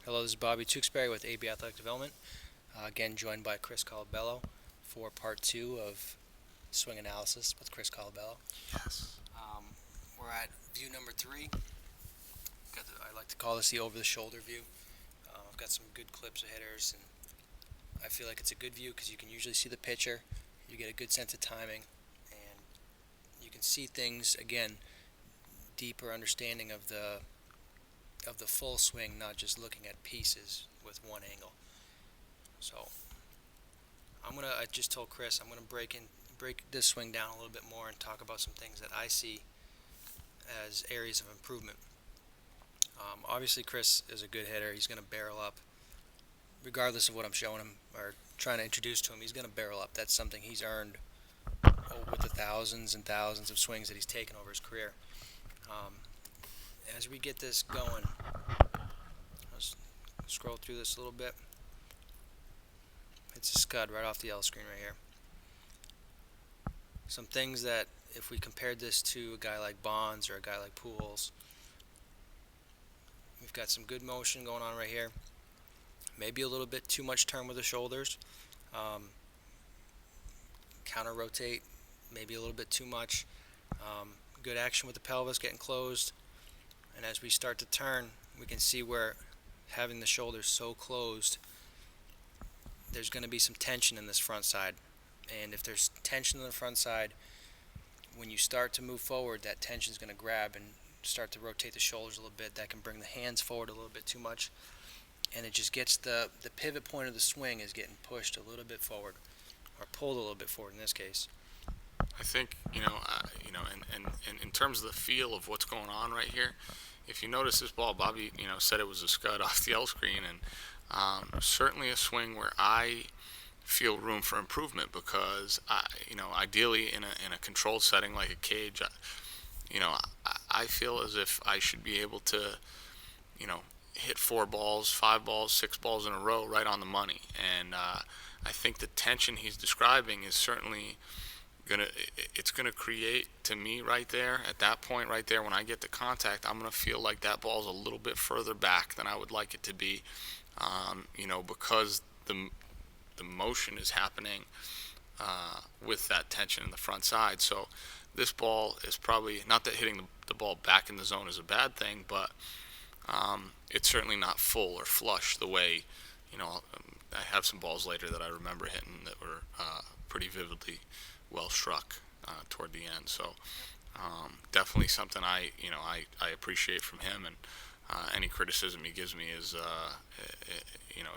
Hello, this is Bobby Tewksbury with AB Athletic Development. Again, joined by Chris Colabello for part two of swing analysis with Chris Colabello. Yes. We're at view number three. I like to call this the over-the-shoulder view. I've got some good clips of hitters, and I feel like it's a good view because you can usually see the pitcher, you get a good sense of timing, and you can see things again, deeper understanding of the full swing, not just looking at pieces with one angle. So I just told Chris I'm gonna break this swing down a little bit more and talk about some things that I see as areas of improvement. Obviously, Chris is a good hitter. He's gonna barrel up, regardless of what I'm showing him or trying to introduce to him. He's gonna barrel up. That's something he's earned with the thousands and thousands of swings that he's taken over his career. Um, as we get this going, let's scroll through this a little bit. It's a scud right off the L screen right here. Some things that, if we compared this to a guy like Bonds or a guy like Pujols, we've got some good motion going on right here. Maybe a little bit too much turn with the shoulders. Um, Counter rotate, maybe a little bit too much. Good action with the pelvis getting closed. And as we start to turn, we can see where having the shoulders so closed, there's going to be some tension in this front side. And if there's tension in the front side, when you start to move forward, that tension is going to grab and start to rotate the shoulders a little bit. That can bring the hands forward a little bit too much, and it just gets the pivot point of the swing is getting pushed a little bit forward, or pulled a little bit forward in this case. I think and in terms of the feel of what's going on right here, if you notice this ball, Bobby, said it was a scud off the L screen, and certainly a swing where I feel room for improvement because ideally in a controlled setting like a cage, I feel as if I should be able to, hit 4 balls, 5 balls, 6 balls in a row right on the money, and I think the tension he's describing is certainly gonna create to me right there at that point right there when I get the contact. I'm gonna feel like that ball's a little bit further back than I would like it to be, because the motion is happening with that tension in the front side. So this ball is probably not that hitting the ball back in the zone is a bad thing, but it's certainly not full or flush the way I have some balls later that I remember hitting that were pretty vividly well struck toward the end. So definitely something I appreciate from him, and any criticism he gives me is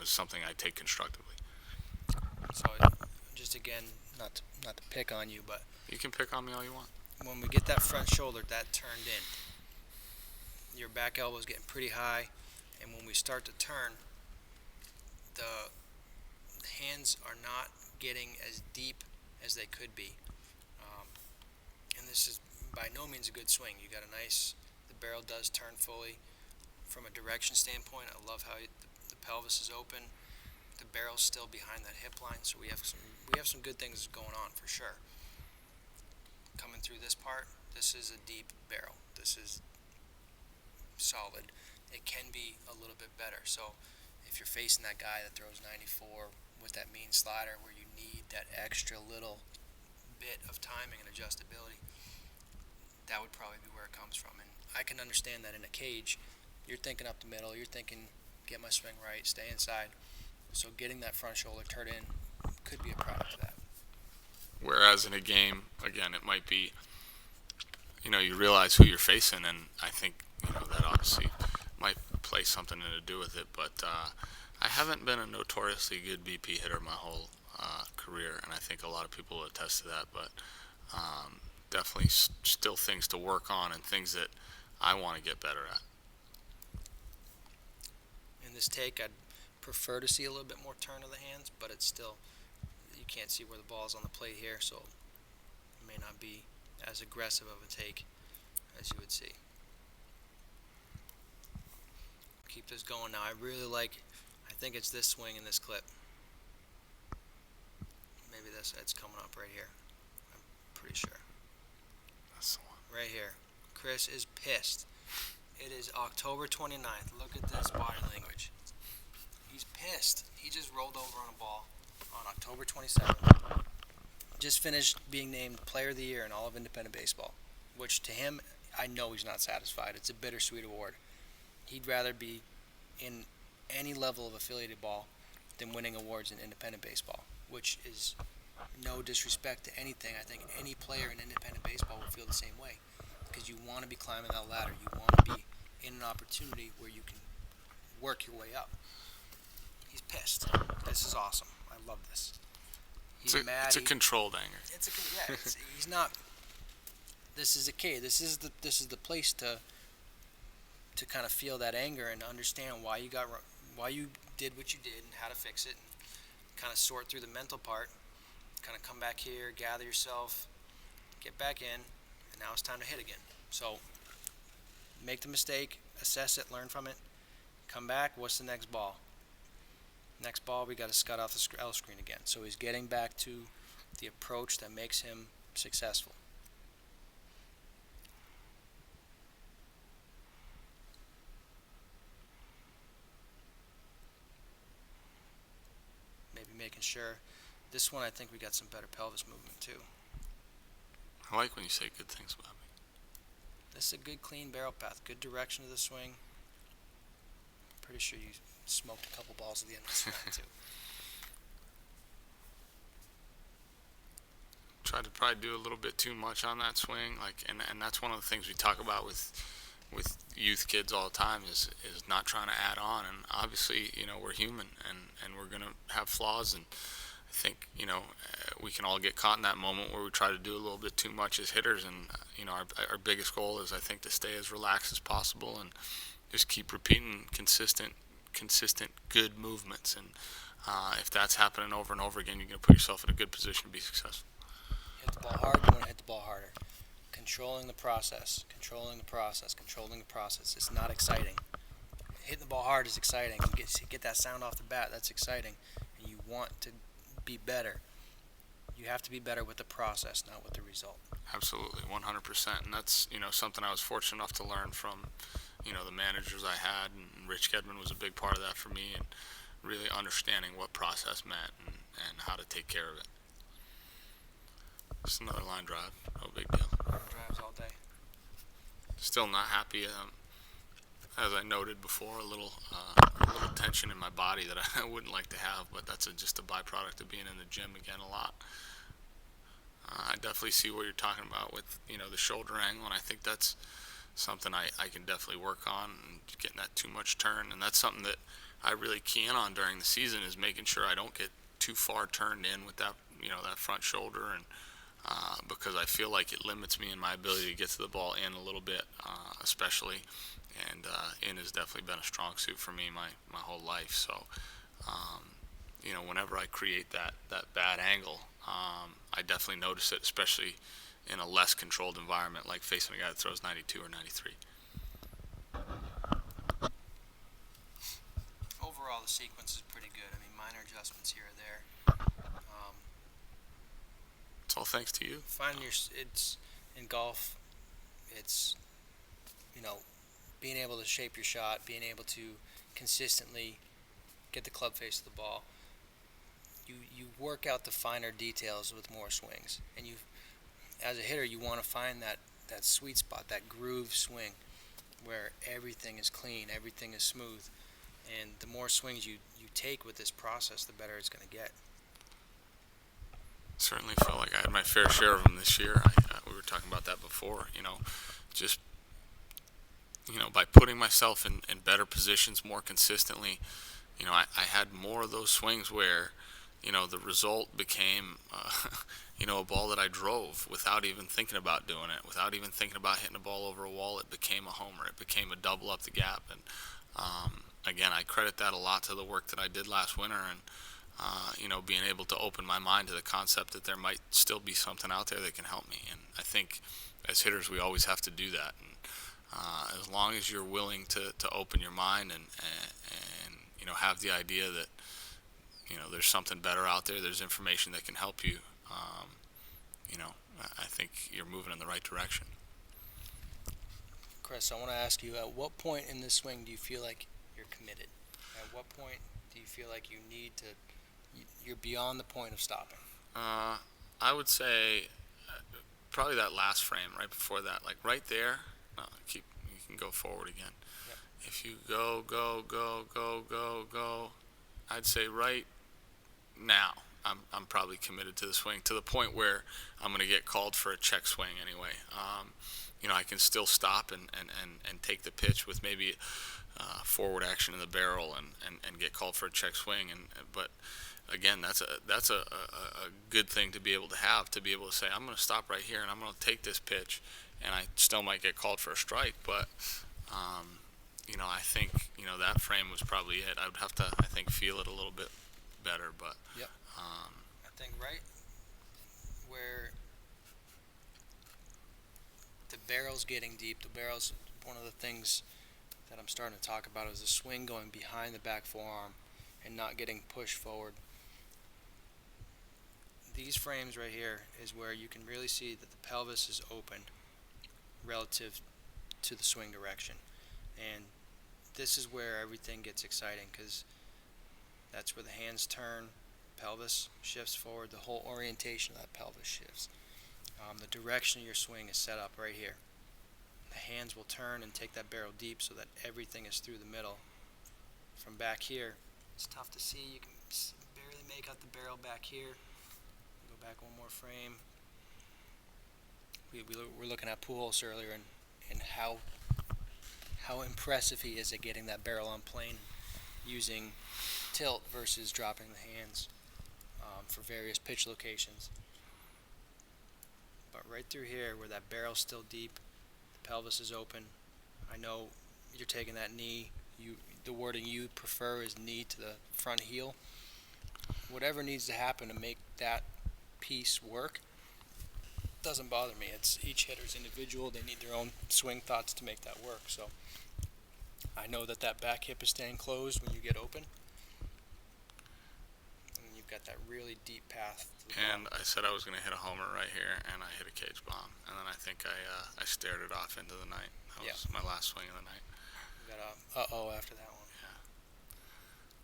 something I take constructively. So just again, not to pick on you, but You can pick on me all you want. when we get that front shoulder that turned in, your back elbow is getting pretty high, and when we start to turn, the hands are not getting as deep as they could be. Um, and this is by no means a good swing. You got the barrel does turn fully. From a direction standpoint, I love how the pelvis is open. The barrel's still behind that hip line, so we have some good things going on for sure. Coming through this part, this is a deep barrel. This is solid. It can be a little bit better. So if you're facing that guy that throws 94 with that mean slider where you need that extra little bit of timing and adjustability, that would probably be where it comes from. And I can understand that in a cage, you're thinking up the middle, you're thinking get my swing right, stay inside. So getting that front shoulder turned in could be a product of that. Whereas in a game, again, it might be, you realize who you're facing, and I think, that obviously might play something to do with it. But I haven't been a notoriously good BP hitter my whole career, and I think a lot of people will attest to that. But definitely still things to work on and things that I want to get better at. In this take, I'd prefer to see a little bit more turn of the hands, but it's still, you can't see where the ball is on the plate here, so it may not be as aggressive of a take as you would see. Keep this going now. I think it's this swing in this clip. Maybe it's coming up right here. I'm pretty sure. That's the one. Right here. Chris is pissed. It is October 29th. Look at this body language. pissed. He just rolled over on a ball on October 27th. Just finished being named Player of the Year in all of independent baseball, which to him, I know he's not satisfied. It's a bittersweet award. He'd rather be in any level of affiliated ball than winning awards in independent baseball, which is no disrespect to anything. I think any player in independent baseball will feel the same way because you want to be climbing that ladder. You want to be in an opportunity where you can work your way up. He's pissed. This is awesome. I love this. He's mad. It's a controlled anger. He's not. This is a kid. This is the place to kind of feel that anger and understand why you did what you did and how to fix it, and kind of sort through the mental part. Kind of come back here, gather yourself, get back in, and now it's time to hit again. So make the mistake, assess it, learn from it, come back. What's the next ball? Next ball, we got to scud off the L screen again. So he's getting back to the approach that makes him successful. Maybe making sure. This one, I think we got some better pelvis movement too. I like when you say good things about me. This is a good, clean barrel path. Good direction of the swing. Pretty sure you smoked a couple balls at the end of the swing too. Tried to probably do a little bit too much on that swing, and that's one of the things we talk about with youth kids all the time is not trying to add on. And obviously, we're human and we're gonna have flaws, and I think we can all get caught in that moment where we try to do a little bit too much as hitters. And our biggest goal is, I think, to stay as relaxed as possible and just keep repeating consistent good movements. And if that's happening over and over again, you're going to put yourself in a good position to be successful. Hit the ball hard, you want to hit the ball harder. Controlling the process. It's not exciting. Hitting the ball hard is exciting. You get that sound off the bat, that's exciting. And you want to be better. You have to be better with the process, not with the result. Absolutely, 100%. And that's, something I was fortunate enough to learn from, the managers I had. And Rich Kedman was a big part of that for me, and really understanding what process meant and how to take care of it. Just another line drive, no big deal. Line drives all day. Still not happy. As I noted before, a little tension in my body that I wouldn't like to have, but that's just a byproduct of being in the gym again a lot. I definitely see what you're talking about with the shoulder angle, and I think that's something I can definitely work on, and getting that too much turn. And that's something that I really key in on during the season, is making sure I don't get too far turned in with that that front shoulder, and because I feel like it limits me in my ability to get to the ball in a little bit, especially. And in has definitely been a strong suit for me my whole life. So, whenever I create that bad angle, I definitely notice it, especially in a less controlled environment, like facing a guy that throws 92 or 93. Overall, the sequence is pretty good. I mean, minor adjustments here or there. It's all thanks to you. It's in golf. It's being able to shape your shot, being able to consistently get the club face of the ball. You work out the finer details with more swings, and as a hitter, you want to find that sweet spot, that groove swing, where everything is clean, everything is smooth, and the more swings you take with this process, the better it's going to get. Certainly felt like I had my fair share of them this year. We were talking about that before. Just by putting myself in better positions more consistently, I had more of those swings where, the result became, a ball that I drove without even thinking about doing it, without even thinking about hitting a ball over a wall. It became a homer. It became a double up the gap. And again, I credit that a lot to the work that I did last winter, and being able to open my mind to the concept that there might still be something out there that can help me. And I think as hitters, we always have to do that. And as long as you're willing to open your mind and have the idea that there's something better out there, there's information that can help you, I think you're moving in the right direction. Chris, I want to ask you, at what point in this swing do you feel like you're committed? At what point do you feel like you need to? You're beyond the point of stopping. I would say probably that last frame right before that, like right there. Keep you can go forward again. Yep. If you go, I'd say right now I'm probably committed to the swing to the point where I'm going to get called for a check swing anyway. I can still stop and take the pitch with maybe forward action in the barrel and get called for a check swing. But again, that's a good thing to be able to be able to say I'm going to stop right here and I'm going to take this pitch, and I still might get called for a strike, but I think that frame was probably it. I would have to feel it a little bit better, but Yep. I think right where the barrel's getting deep, the barrel's one of the things that I'm starting to talk about is the swing going behind the back forearm and not getting pushed forward. These frames right here is where you can really see that the pelvis is open relative to the swing direction. And this is where everything gets exciting because that's where the hands turn, pelvis shifts forward, the whole orientation of that pelvis shifts. The direction of your swing is set up right here. The hands will turn and take that barrel deep so that everything is through the middle. From back here, it's tough to see. You can barely make out the barrel back here. Go back one more frame. We're looking at Pujols earlier and how impressive he is at getting that barrel on plane using tilt versus dropping the hands for various pitch locations. But right through here where that barrel's still deep, the pelvis is open. I know you're taking that knee. The wording you prefer is knee to the front heel. Whatever needs to happen to make that piece work doesn't bother me. It's each hitter's individual. They need their own swing thoughts to make that work. So I know that back hip is staying closed when you get open. And you've got that really deep path to the and ball. I said I was going to hit a homer right here, and I hit a cage bomb, and then I think I stared it off into the night. That was my last swing of the night. You got a uh-oh after that one. Yeah.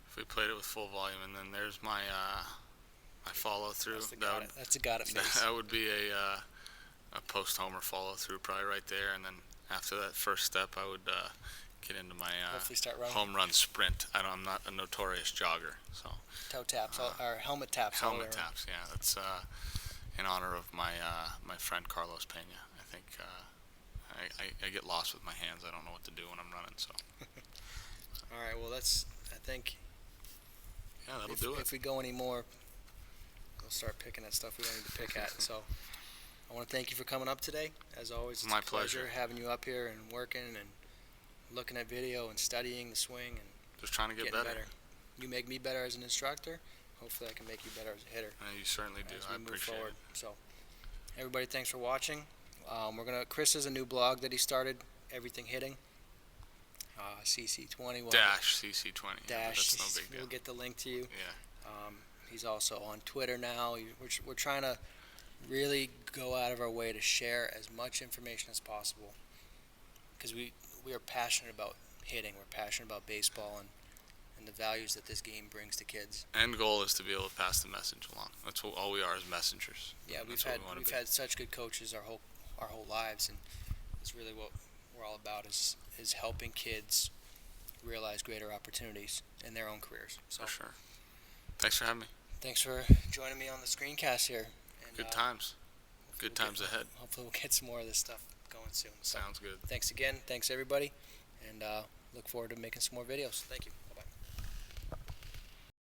If we played it with full volume, and then there's my follow through. That's a got it face. That would be a post homer follow through probably right there, and then after that first step, I would get into my Hopefully start running. home run sprint. I'm not a notorious jogger, so Toe taps or helmet taps. helmet taps. Yeah, that's in honor of my my friend Carlos Pena. I think I get lost with my hands. I don't know what to do when I'm running. So. All right. Well, I think. Yeah, that'll do it. If we go any more, we'll start picking at stuff we don't need to pick at. So I want to thank you for coming up today. As always, it's my a pleasure pleasure having you up here and working and looking at video and studying the swing and just trying to get getting better. You make me better as an instructor. Hopefully, I can make you better as a hitter. You certainly do. As I we move appreciate forward. it. So, everybody, thanks for watching. Chris has a new blog that he started, Everything Hitting. CC20. Dash CC20. Dash. That's no big deal. We'll get the link to you. Yeah. He's also on Twitter now. We're trying to really go out of our way to share as much information as possible because we are passionate about hitting. We're passionate about baseball and the values that this game brings to kids. End goal is to be able to pass the message along. That's what all we are as messengers. Yeah, we've had such good coaches our whole lives, and it's really what we're all about is helping kids realize greater opportunities in their own careers. So for sure. Thanks for having me. Thanks for joining me on the screencast here. And, good times. Good times ahead. Hopefully we'll get some more of this stuff going soon. So Sounds good. thanks again. Thanks everybody, and look forward to making some more videos. Thank you.